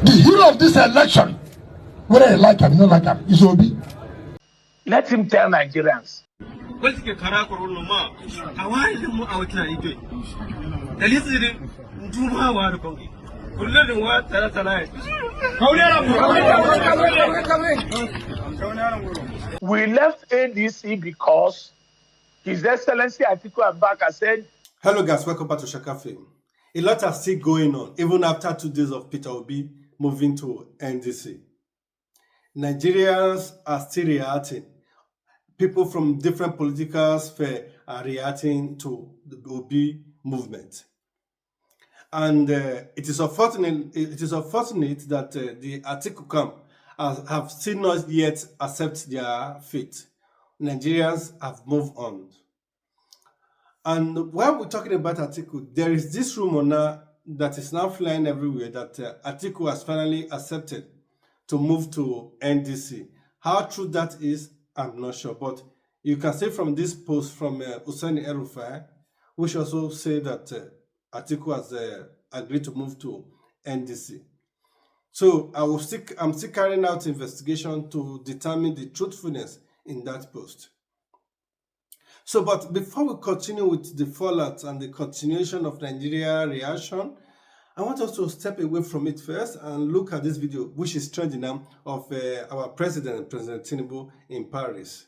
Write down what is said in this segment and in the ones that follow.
The hero of this election, whether you like him or not like him, is Obi. Let him tell Nigerians. We left ADC because His Excellency Atiku Abubakar said. Hello guys, welcome back to Chaka Film. A lot are still going on, even after 2 days of Peter Obi moving to NDC. Nigerians are still reacting. People from different political spheres are reacting to the Obi movement. And it is unfortunate that the Atiku camp have still not yet accepted their fate. Nigerians have moved on. And while we're talking about Atiku, there is this rumor now that is now flying everywhere that Atiku has finally accepted to move to NDC. How true that is, I'm not sure. But you can see from this post from Hussein El-Rufai, which also say that Atiku has agreed to move to NDC. So I'm still carrying out investigation to determine the truthfulness in that post. So, but before we continue with the fallout and the continuation of Nigeria reaction, I want us to step away from it first and look at this video, which is trending now, of our President Tinubu in Paris.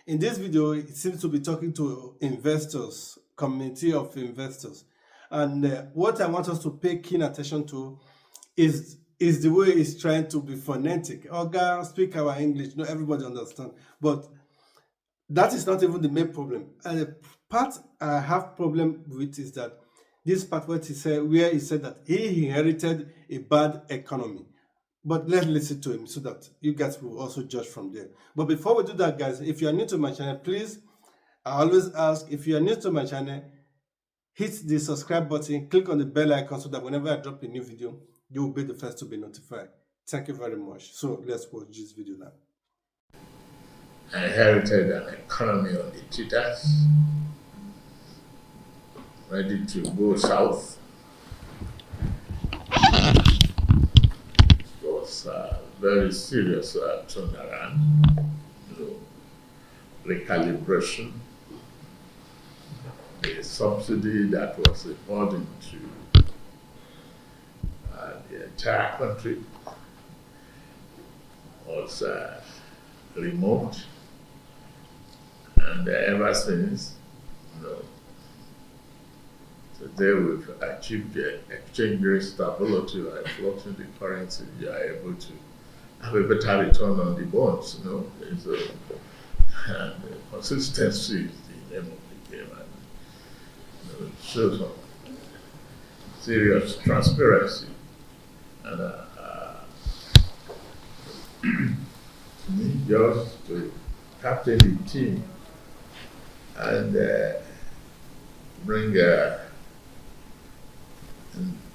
In this video, it seems to be talking to investors, community of investors. And what I want us to pay keen attention to is the way he's trying to be phonetic. Oga, speak our English, no, everybody understand. But that is not even the main problem. And the part I have problem with is that this part where he said that he inherited a bad economy. But let's listen to him so that you guys will also judge from there. But before we do that, guys, if you are new to my channel, please, I always ask, if you are new to my channel, hit the subscribe button, click on the bell icon so that whenever I drop a new video, you will be the first to be notified. Thank you very much. So let's watch this video now. I inherited an economy on the teeters, ready to go south. It was a very serious turnaround, recalibration. The subsidy that was a burden to the entire country was removed. And ever since, today we've achieved the exchange rate stability by floating the currency. You are able to have a better return on the bonds. And consistency is the name of the game. And shows some serious transparency. And just to captain the team and bring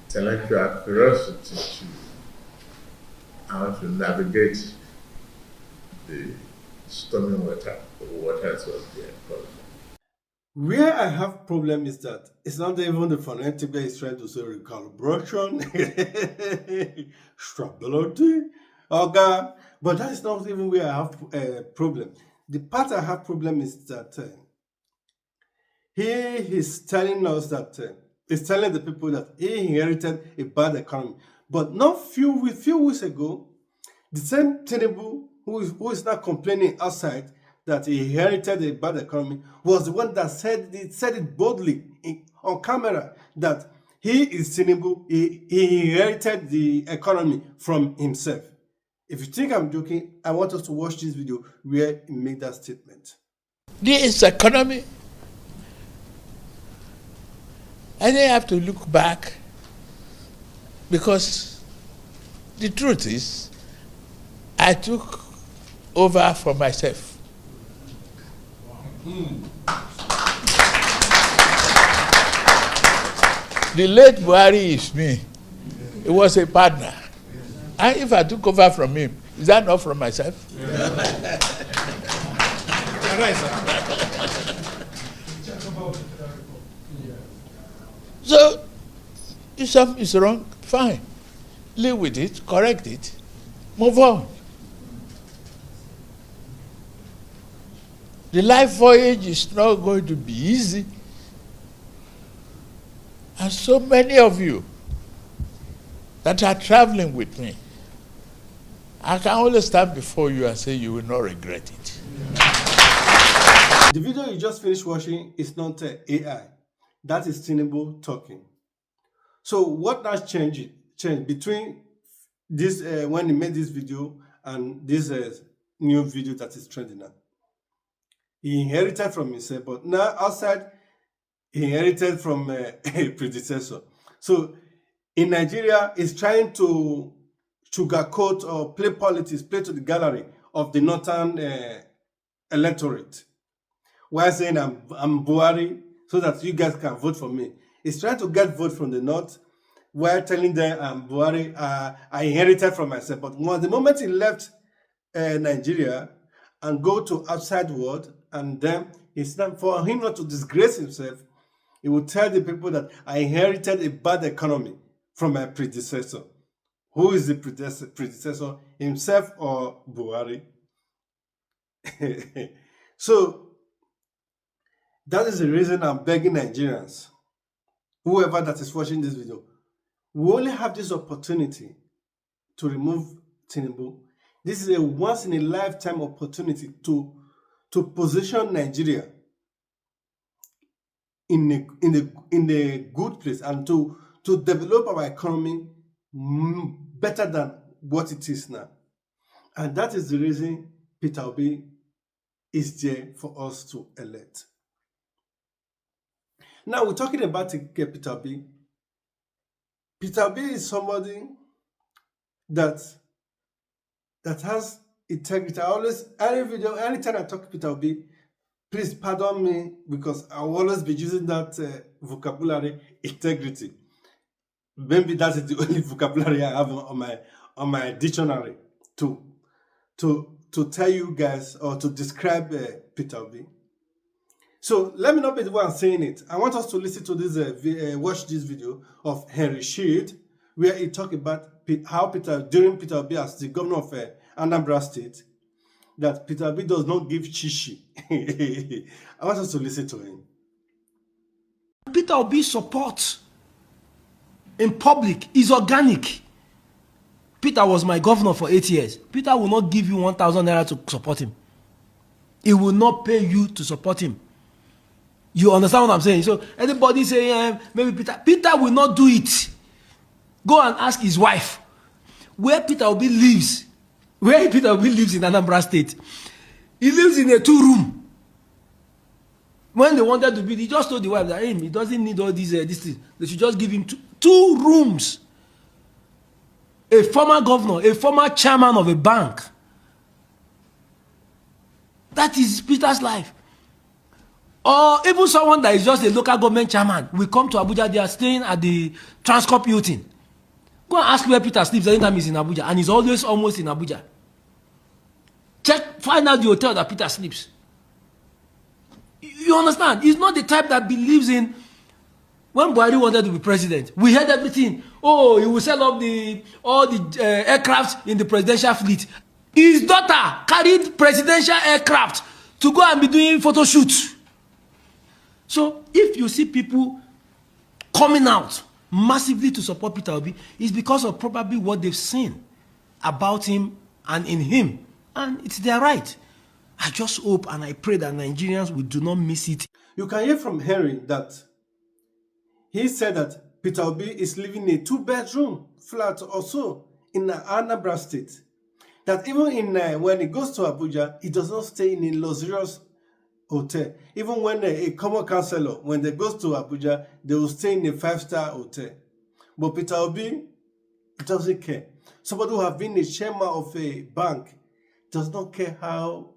intellectual curiosity to how to navigate the stormy waters of the economy. Where I have problem is that it's not even the phonetic that is trying to say recalibration, stability, okay, but that is not even where I have a problem. The part I have problem is that he is telling us that he's telling the people that he inherited a bad economy. But not few weeks ago, the same Tinubu who is now complaining outside that he inherited a bad economy was the one that said it boldly on camera that he is Tinubu, he inherited the economy from himself. If you think I'm joking, I want us to watch this video where he made that statement. This economy, I didn't have to look back because the truth is I took over for myself. The late Buhari is me. He was a partner. And if I took over from him, is that not from myself? So, if something is wrong, fine. live with it, correct it, move on. The life voyage is not going to be easy. And so many of you that are traveling with me, I can only stand before you and say you will not regret it. The video you just finished watching is not AI. That is Tinubu talking. So what has changed between this when he made this video and this new video that is trending now? He inherited from himself, but now outside, he inherited from a predecessor. So in Nigeria, he's trying to sugarcoat or play politics, play to the gallery of the northern electorate, while saying I'm Buhari, so that you guys can vote for me. He's trying to get vote from the north, while telling them I'm Buhari, I inherited from myself. But the moment he left Nigeria and go to outside world, and then it's time for him not to disgrace himself, he will tell the people that I inherited a bad economy from my predecessor. Who is the predecessor, himself or Buhari? So that is the reason I'm begging Nigerians, whoever that is watching this video, we only have this opportunity to remove Tinubu. This is a once in a lifetime opportunity to position Nigeria in a good place and to develop our economy better than what it is now. And that is the reason Peter Obi is there for us to elect. Now we're talking about Peter Obi. Peter Obi is somebody that has integrity. I always, anytime I talk to Peter Obi, please pardon me because I will always be using that vocabulary, integrity. Maybe that is the only vocabulary I have on my dictionary to tell you guys or to describe Peter Obi. So let me not be the one saying it. I want us to listen to this, watch this video of Henry Shield, where he talked about how during Peter Obi as the governor of Anambra State, that Peter Obi does not give chichi. I want us to listen to him. Peter Obi support in public is organic. Peter was my governor for 8 years. Peter will not give you 1,000 naira to support him. He will not pay you to support him. You understand what I'm saying? So anybody saying maybe Peter will not do it. Go and ask his wife where Peter Obi lives. Where Peter Obi lives in Anambra State. He lives in a 2-room. When they wanted to build, he just told the wife that he doesn't need all these things. They should just give him two rooms. A former governor, a former chairman of a bank. That is Peter's life. Or even someone that is just a local government chairman will come to Abuja. They are staying at the Transcorp Hilton. Go and ask where Peter sleeps anytime he's in Abuja, and he's always almost in Abuja. Find out the hotel that Peter sleeps. You understand? He's not the type that believes in. When Buhari wanted to be president, we heard everything. Oh, he will sell off all the aircrafts in the presidential fleet. His daughter carried presidential aircraft to go and be doing photo shoots. So if you see people coming out massively to support Peter Obi, it's because of probably what they've seen about him and in him. And it's their right. I just hope and I pray that Nigerians will do not miss it. You can hear from Henry that he said that Peter Obi is living in a 2-bedroom flat or so in Anambra State. That even in when he goes to Abuja, he does not stay in a luxurious hotel. Even when a common councillor, when they go to Abuja, they will stay in a 5-star hotel. But Peter Obi doesn't care. Somebody who has been a chairman of a bank does not care how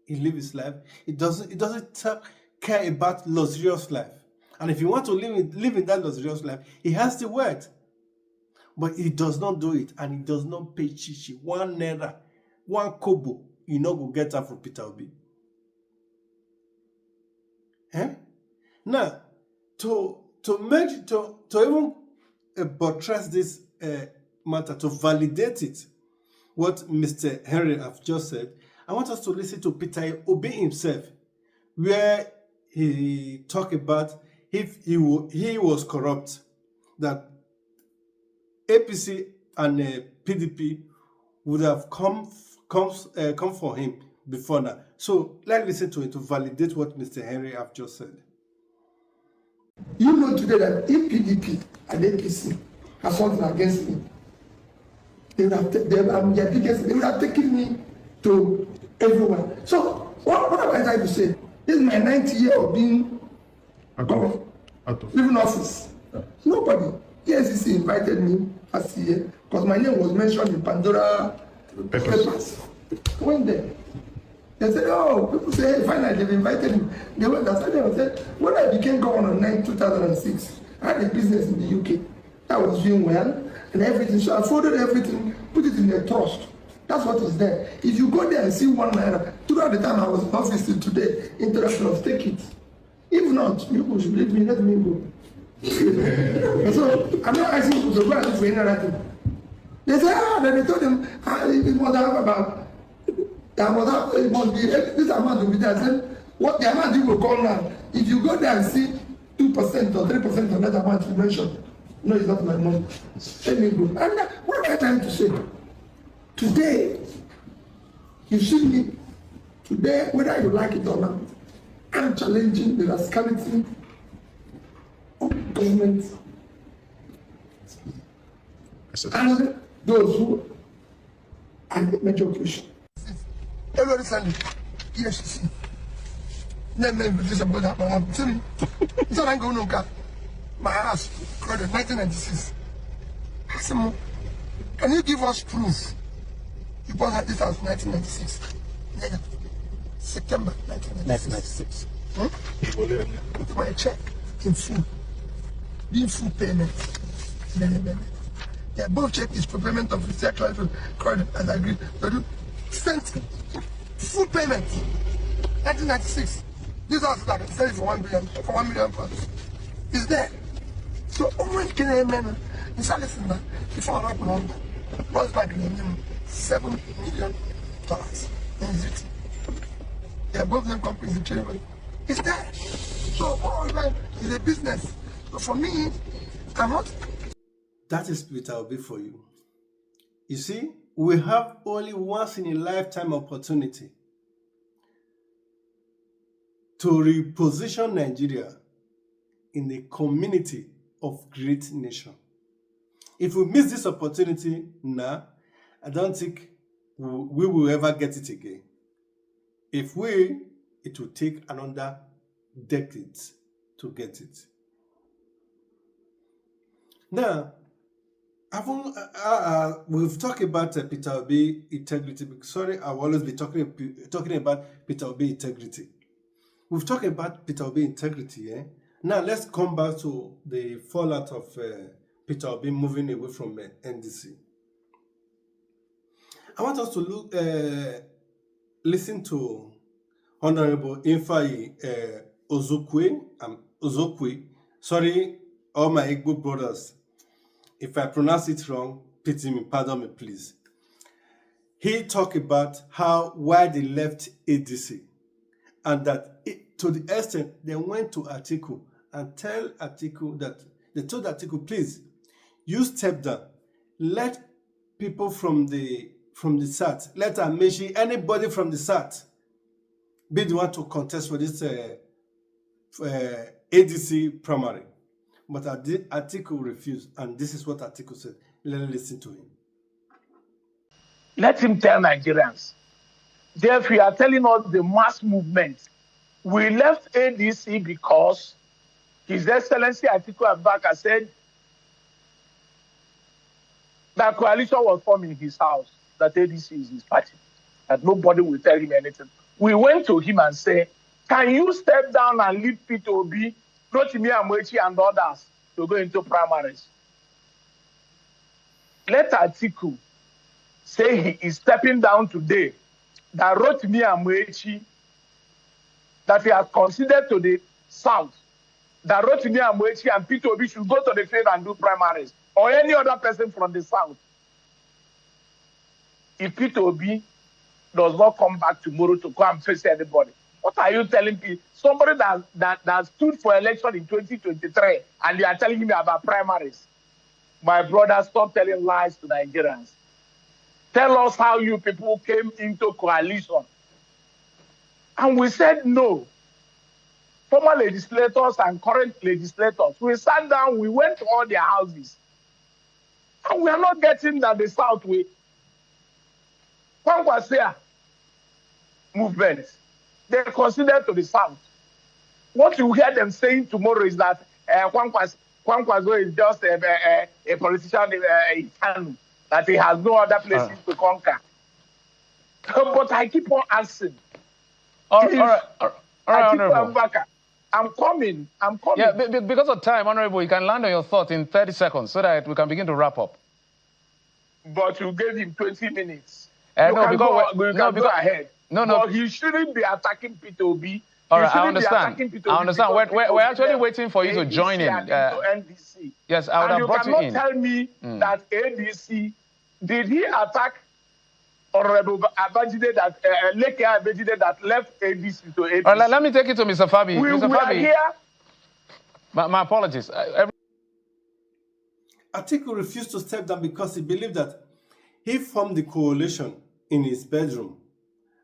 he lives his life. He doesn't care about luxurious life. And if you want to live in that luxurious life, he has to work. But he does not do it, and he does not pay chichi. 1 naira, 1 kobo, you know, go get that from Peter Obi. Now, to even buttress this matter, to validate it, what Mr. Henry have just said, I want us to listen to Peter Obi himself, where he talked about if he was corrupt, that APC and PDP would have come for him before now. So let's listen to it to validate what Mr. Henry have just said. You know today that if PDP and APC have something against me, they would have taken me to everyone. So what am I trying to say? This is my 9th year of being living office. Nobody. ESCC invited me last year because my name was mentioned in Pandora papers. I went there. They said, oh, people say, hey, finally they've invited me. They went and said, when I became governor in 2006, I had a business in the UK that was doing well and everything. So I folded everything, put it in a trust. That's what is there. If you go there and see 1 naira, throughout the time I was in office till today, international, take it. If not, you should leave me, let me go. So I'm not asking people to go and look for any other thing. They say, then they told them, it must have about, it must be, this amount will be there. I said, what the amount you will call now, if you go there and see 2% or 3% of that amount you mentioned, no, it's not my money. Let me go. And what am I trying to say? Today, you see me, today, whether you like it or not, I'm challenging the rascality of government and those who are the major opposition. Every Sunday, yes, then this about that, but I'm telling you, it's not going to go. My house, called 1996. I said, can you give us proof? You bought this house in 1996. September 1996. With my check in full. Being full payment. Yeah, both check is for payment of the actual credit as agreed. Sent full payment. 1996. This house that I sell it for 1 million pounds. Is there. So when can I man in listen that before I run was back in $7 million in it. They are both them companies in China. It's there. So all life is a business. So for me, I'm not. That is Peter Obi for you. You see, we have only once in a lifetime opportunity to reposition Nigeria in a community of great nation. If we miss this opportunity now, I don't think we will ever get it again. If we, it will take another decade to get it. Now, we've talked about Peter Obi integrity. Sorry, I'll always be talking about Peter Obi integrity. We've talked about Peter Obi integrity. Now, let's come back to the fallout of Peter Obi moving away from NDC. I want us to listen to Honourable Ifeanyi Uzokwe. Sorry, all my Igbo brothers. If I pronounce it wrong, pity me, pardon me, please. He talked about why they left ADC, and that to the extent they went to Atiku and told Atiku, please, you step down. Let people from the South, let Amishi, anybody from the South, be the one to contest for this ADC primary. But Atiku refused, and this is what Atiku said. Let's listen to him. Let him tell Nigerians. Therefore, you are telling us the mass movement. We left ADC because His Excellency Atiku Abubakar said that coalition was formed in his house, that ADC is his party, that nobody will tell him anything. We went to him and said, can you step down and leave Peter Obi, Rotimi Amechi and others to go into primaries? Let Atiku say he is stepping down today, that Rotimi Amechi, that he has considered to the South, that Rotimi Amechi and Peter Obi should go to the field and do primaries, or any other person from the South. if Peter Obi does not come back tomorrow to come and face anybody? What are you telling people? Somebody that stood for election in 2023 and you are telling me about primaries. My brother, stop telling lies to Nigerians. Tell us how you people came into coalition. And we said no. Former legislators and current legislators, we sat down, we went to all their houses. And we are not getting that the South way. Kwankwaso movement, they consider to the South. What you hear them saying tomorrow is that Kwankwaso is just a politician in Kanu, that he has no other places to conquer. But I keep on asking. All right, Honourable. Abubakar, I'm coming. Yeah, because of time, Honourable, you can land on your thought in 30 seconds so that we can begin to wrap up. But you gave him 20 minutes. No, go ahead. No. But he shouldn't be attacking Peter Obi. All right, I understand. We're actually waiting for you to join in. NDC. Yes, I would have brought you in. You cannot tell me that ADC, did he attack Honourable Abajide that left ADC to ADC? All right, let me take it to Mr. Fabi. Mr. We Fabi, are here. My apologies. Atiku refused to step down because he believed that he formed the coalition in his bedroom.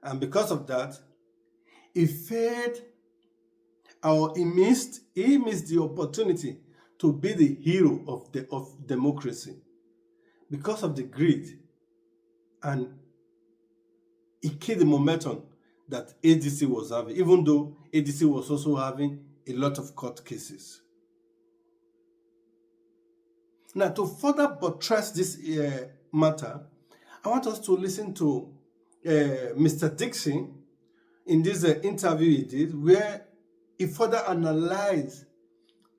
And because of that, he failed, or he missed the opportunity to be the hero of democracy because of the greed. And he killed the momentum that ADC was having, even though ADC was also having a lot of court cases. Now, to further buttress this matter, I want us to listen to Mr. Dickson in this interview he did, where he further analyzed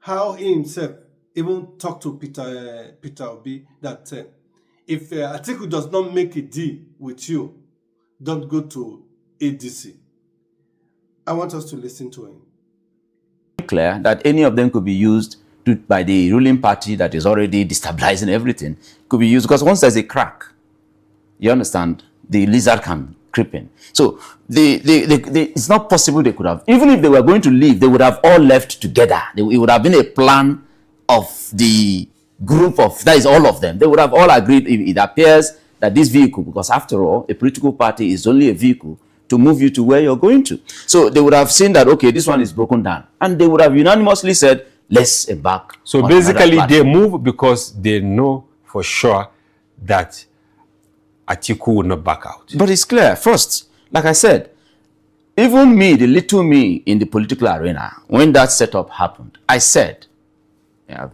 how he himself even talked to Peter Obi that if Atiku does not make a deal with you, don't go to ADC. I want us to listen to him. Clear that any of them could be used by the ruling party that is already destabilizing everything, could be used because once there's a crack, you understand, the lizard can creep in. So it's not possible they could have, even if they were going to leave, they would have all left together. It would have been a plan of the group of, that is all of them. They would have all agreed. It appears that this vehicle, because after all, a political party is only a vehicle to move you to where you're going to. So they would have seen that, okay, this one is broken down. And they would have unanimously said, let's embark. So basically they move because they know for sure that Atiku will not back out. But it's clear. First, like I said, even me, the little me in the political arena, when that setup happened, I said,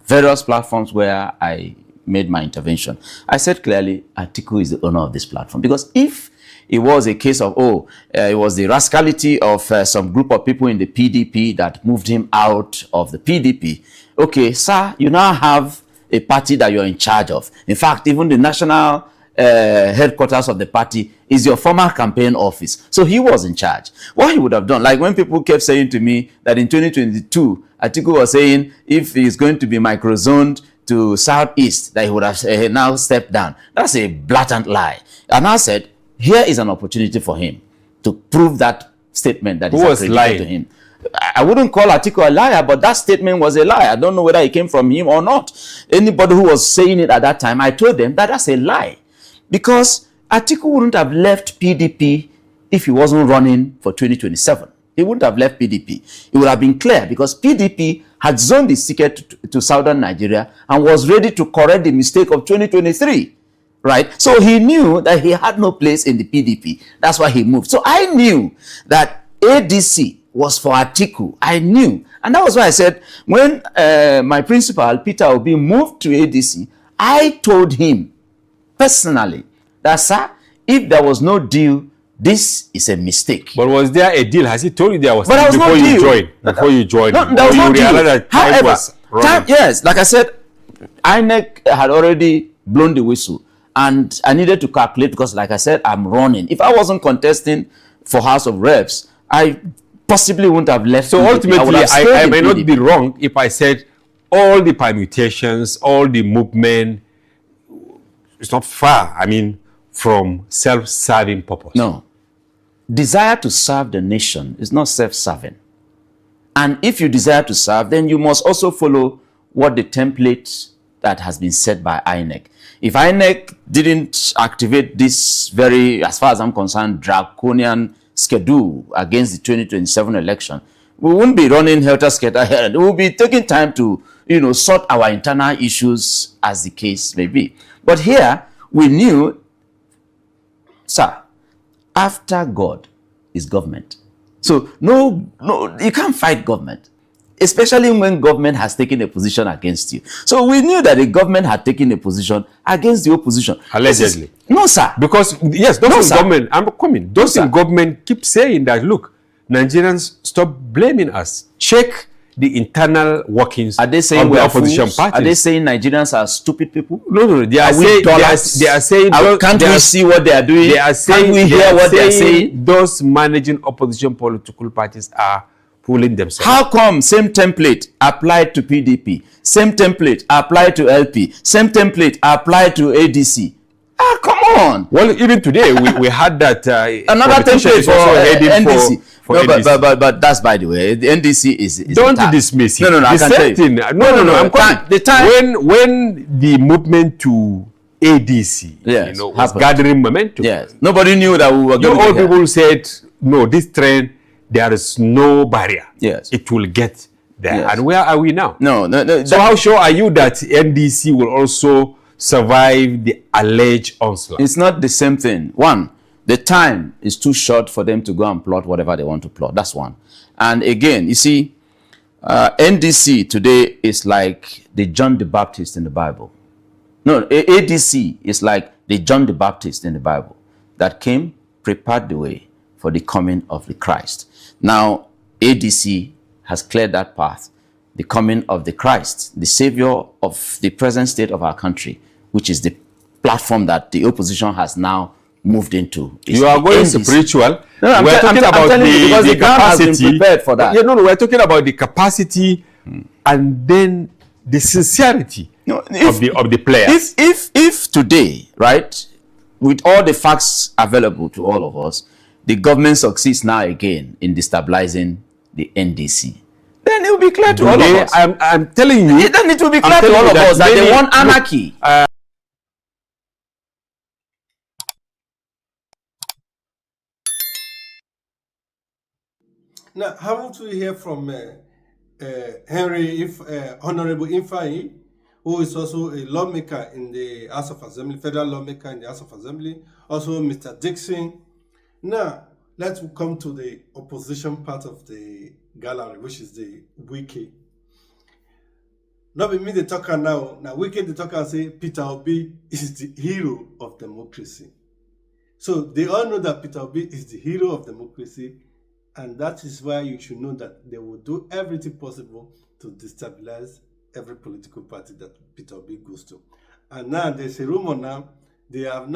various platforms where I made my intervention, I said clearly, Atiku is the owner of this platform. Because if it was a case of, it was the rascality of some group of people in the PDP that moved him out of the PDP, okay, sir, you now have a party that you're in charge of. In fact, even the national headquarters of the party is your former campaign office. So he was in charge. What he would have done, like when people kept saying to me that in 2022, Atiku was saying if he's going to be microzoned to Southeast, that he would have now stepped down. That's a blatant lie. And I said, here is an opportunity for him to prove that statement that is accredited to him. I wouldn't call Atiku a liar, but that statement was a lie. I don't know whether it came from him or not. Anybody who was saying it at that time, I told them that that's a lie. Because Atiku wouldn't have left PDP if he wasn't running for 2027. He wouldn't have left PDP. It would have been clear because PDP had zoned the ticket to southern Nigeria and was ready to correct the mistake of 2023. Right? So he knew that he had no place in the PDP. That's why he moved. So I knew that ADC was for Atiku. I knew. And that was why I said, when my principal, Peter Obi, moved to ADC, I told him personally that, sir, if there was no deal, this is a mistake. But was there a deal? Has he told you there was a deal? Before you joined? No, there was no deal. That however, yes, like I said, INEC had already blown the whistle. And I needed to calculate because, like I said, I'm running. If I wasn't contesting for House of Reps, I possibly wouldn't have left. So ultimately, I may not be wrong if I said all the permutations, all the movement, it's not far. I mean, from self-serving purpose. No. Desire to serve the nation is not self-serving. And if you desire to serve, then you must also follow what the template that has been set by INEC. If INEC didn't activate this very, as far as I'm concerned, draconian schedule against the 2027 election, we wouldn't be running helter-skelter here. We will be taking time to, sort our internal issues as the case may be. But here, we knew, sir, after God is government. So, no, you can't fight government, especially when government has taken a position against you. So, we knew that the government had taken a position against the opposition. Allegedly. No, sir. Because, yes, those in government, I'm coming, those in government keep saying that, look, Nigerians, stop blaming us. Check the internal workings of the opposition parties. Are they saying Nigerians are stupid people? No. They are saying can't we see what they are doing? They are saying, can't we hear what they are saying? Those managing opposition political parties are fooling themselves. How come same template applied to PDP, same template applied to LP, same template applied to ADC? Come on. Well, even today we had that another template for NDC. For but that's by the way. The NDC is don't dismiss it. No, I can tell you. No. I'm coming. The time when the movement to ADC, was gathering momentum. Yes. Nobody knew that we were going to all people said, no, this trend, there is no barrier. Yes. It will get there. Yes. And where are we now? No. So how sure are you that NDC will also survive the alleged onslaught? It's not the same thing. One, the time is too short for them to go and plot whatever they want to plot. That's one. And again, you see, NDC today is like the John the Baptist in the Bible. No, ADC is like the John the Baptist in the Bible that came, prepared the way for the coming of the Christ. Now, ADC has cleared that path. The coming of the Christ, the savior of the present state of our country, which is the platform that the opposition has now moved into. You are going spiritual. No, we're talking about the capacity. Has been prepared for that. We're talking about the capacity and then the sincerity of the players. If today, right, with all the facts available to all of us, the government succeeds now again in destabilizing the NDC, then it will be clear to all of us. I'm telling you. Then it will be clear to all of us that they want anarchy. Now, haven't we hear from Honourable Ifeanyi, who is also a lawmaker in the House of Assembly, federal lawmaker in the House of Assembly, also Mr. Dickson. Now, let's come to the opposition part of the gallery, which is the Wiki. Not be me the talker now. Now, Wiki the talker say Peter Obi is the hero of democracy. So they all know that Peter Obi is the hero of democracy, and that is why you should know that they will do everything possible to destabilize every political party that Peter Obi goes to. And now there's a rumor now. They have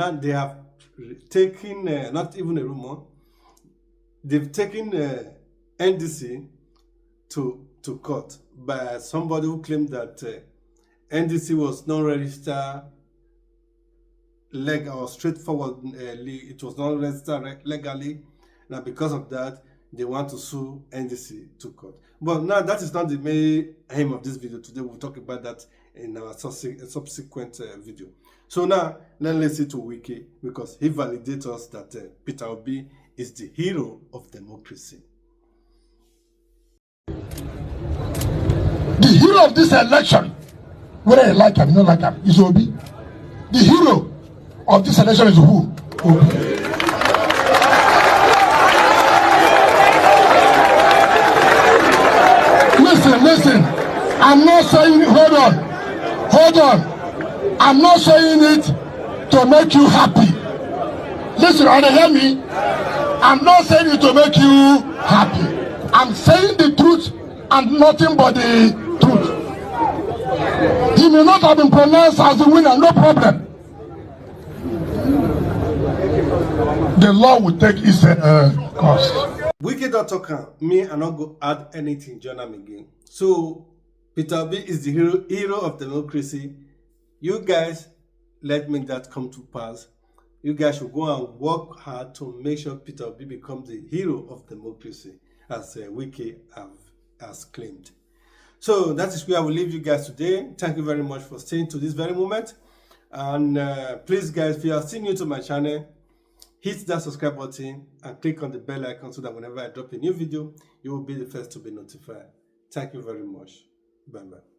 taken, not even a rumor, they've taken NDC to court by somebody who claimed that NDC was not registered or straightforward. It was not registered legally. Now because of that, they want to sue NDC to court. But now that is not the main aim of this video. Today we'll talk about that in our subsequent video. So now let's listen to Wiki, because he validates us that Peter Obi is the hero of democracy. The hero of this election, whether you like him or not like him, is Obi. The hero of this election is who? Obi. Listen, I'm not saying, hold on. I'm not saying it to make you happy. Listen, are you hear me? I'm not saying it to make you happy. I'm saying the truth and nothing but the truth. He may not have been pronounced as the winner, no problem. The law will take its course. Wiki.talker, me and not go add anything, join them again. So, Peter Obi is the hero of democracy. You guys, let me that come to pass. you guys should go and work hard to make sure Peter Obi becomes the hero of democracy, as Wiki has claimed. So that is where I will leave you guys today. Thank you very much for staying to this very moment. And please, guys, if you are still new to my channel, hit that subscribe button and click on the bell icon so that whenever I drop a new video, you will be the first to be notified. Thank you very much. Bye-bye.